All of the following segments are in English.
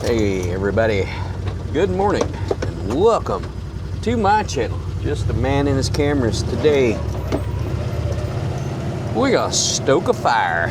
Hey everybody, good morning and welcome to my channel. Just a man and his cameras. Today we gotta stoke a fire.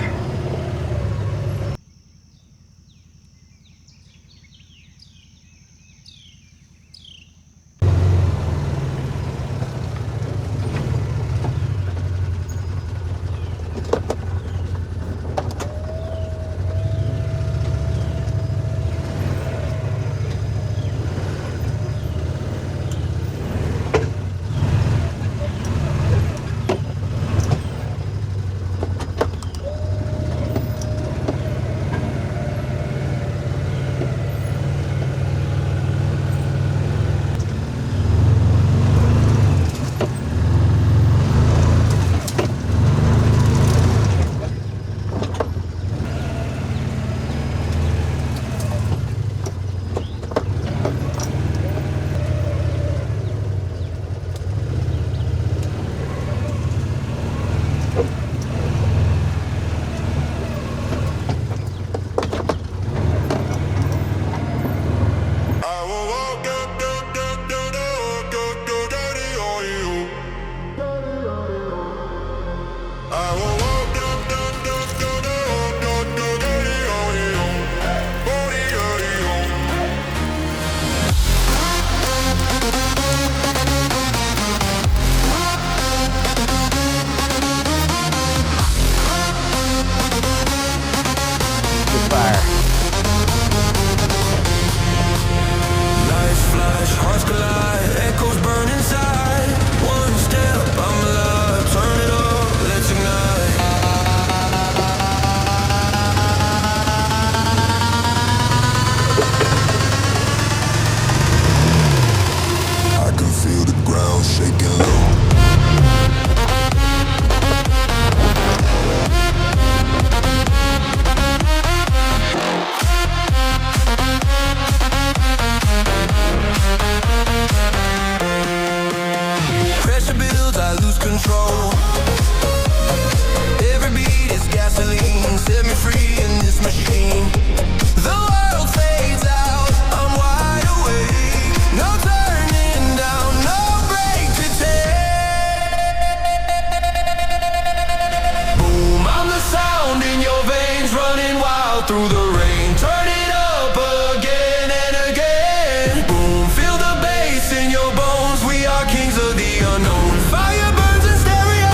Through the rain, turn it up again and again. Boom, feel the bass in your bones. We are kings of the unknown. Fire burns in stereo,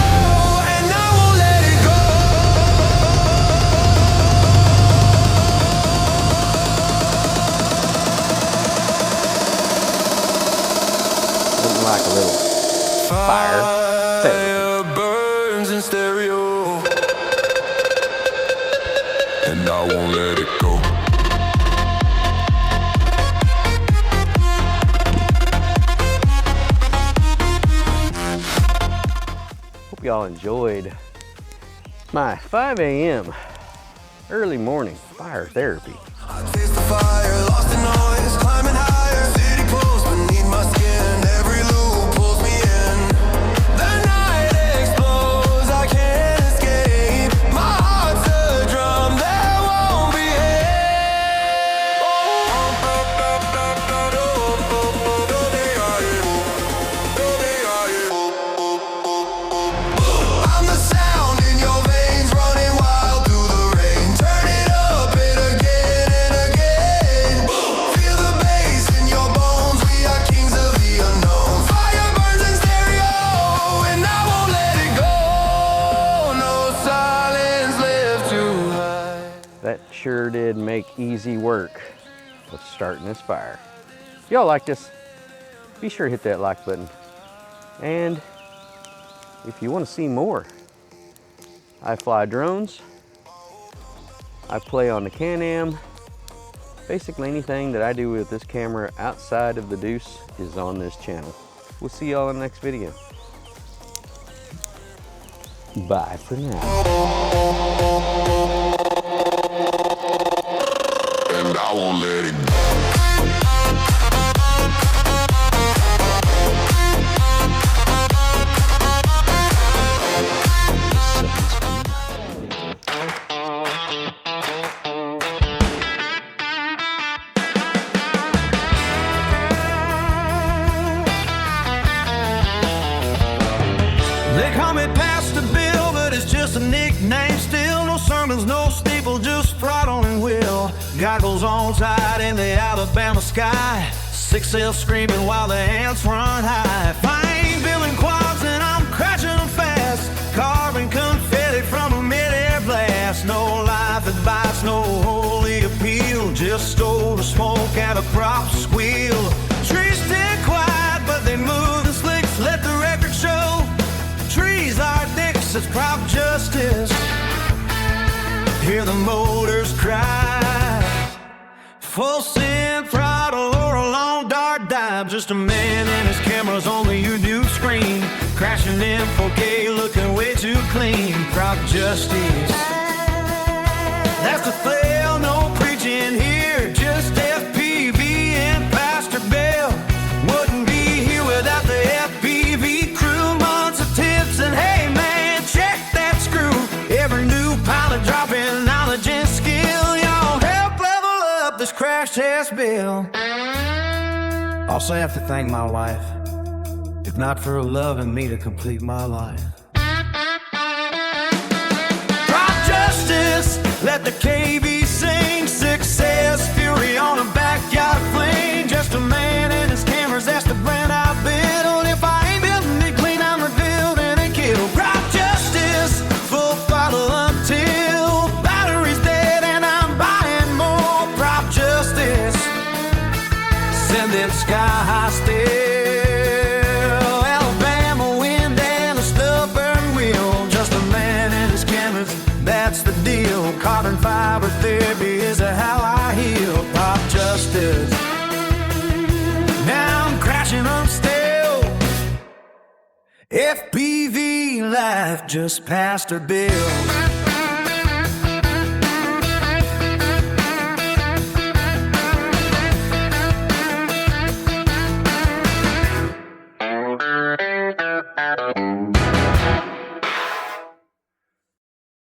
and I won't let it go. Looking like a little fire therapy. Burns in stereo, and I won't let it go. Hope y'all enjoyed my 5 a.m. early morning fire therapy. I taste the fire, lost in noise, climbing higher. City pulls beneath my skin, every loop pulls me in. The night explodes, I can't escape. My heart's a drum that won't behave. I'm the sound in your veins, running wild through the rain. Turn it up and again and again. Feel the bass in your bones, we are kings of the unknown. Fire burns in stereo, and I won't let it go. No silence left to hide. That sure did make easy work with starting this fire. If y'all like this, be sure to hit that like button. And if you want to see more, I fly drones, I play on the CanAm. Basically anything that I do with this camera outside of the Deuce is on this channel. We'll see y'all in the next video. Bye for now. And I won't let it go. just throttle and wheel. Goggles on tight in the Alabama sky. 6L screaming while the ants run high. Fine building quads and I'm crashing them fast. Carbon confetti from a mid-air blast. No life advice, no holy appeal. Just stole the smoke out of prop squeal. Trees stay quiet, but they move the slicks. Let the record show. Trees are dicks, it's prop justice. Hear the motors cry. Full send throttle or a long dart dive. Just a man and his cameras on the YouTube screen. Crashing in 4K, looking way too clean. Prop justice. That's the fail, no preaching here. Just FPV and Pastor Bill. Wouldn't be here without the FPV crew. Months of tips and hey man, check that screw. Every new pilot dropping knowledge and skill. Y'all help level up this crash test bill. Also have to thank my wife. If not for her loving me to complete my life. Prop justice, let the KB sing. Success, fury on a backyard fling. Just a man and his cameras, that's the brand I build. If I ain't building it clean, I'm rebuilding and kill. Prop justice, full throttle until battery's dead and I'm buying more. Prop justice, send it sky high still. Alabama wind and a stubborn wheel. Just a man and his cameras, that's the deal. Carbon fiber therapy is how I heal. Prop justice, now I'm crashing on still. FPV life just past her bill.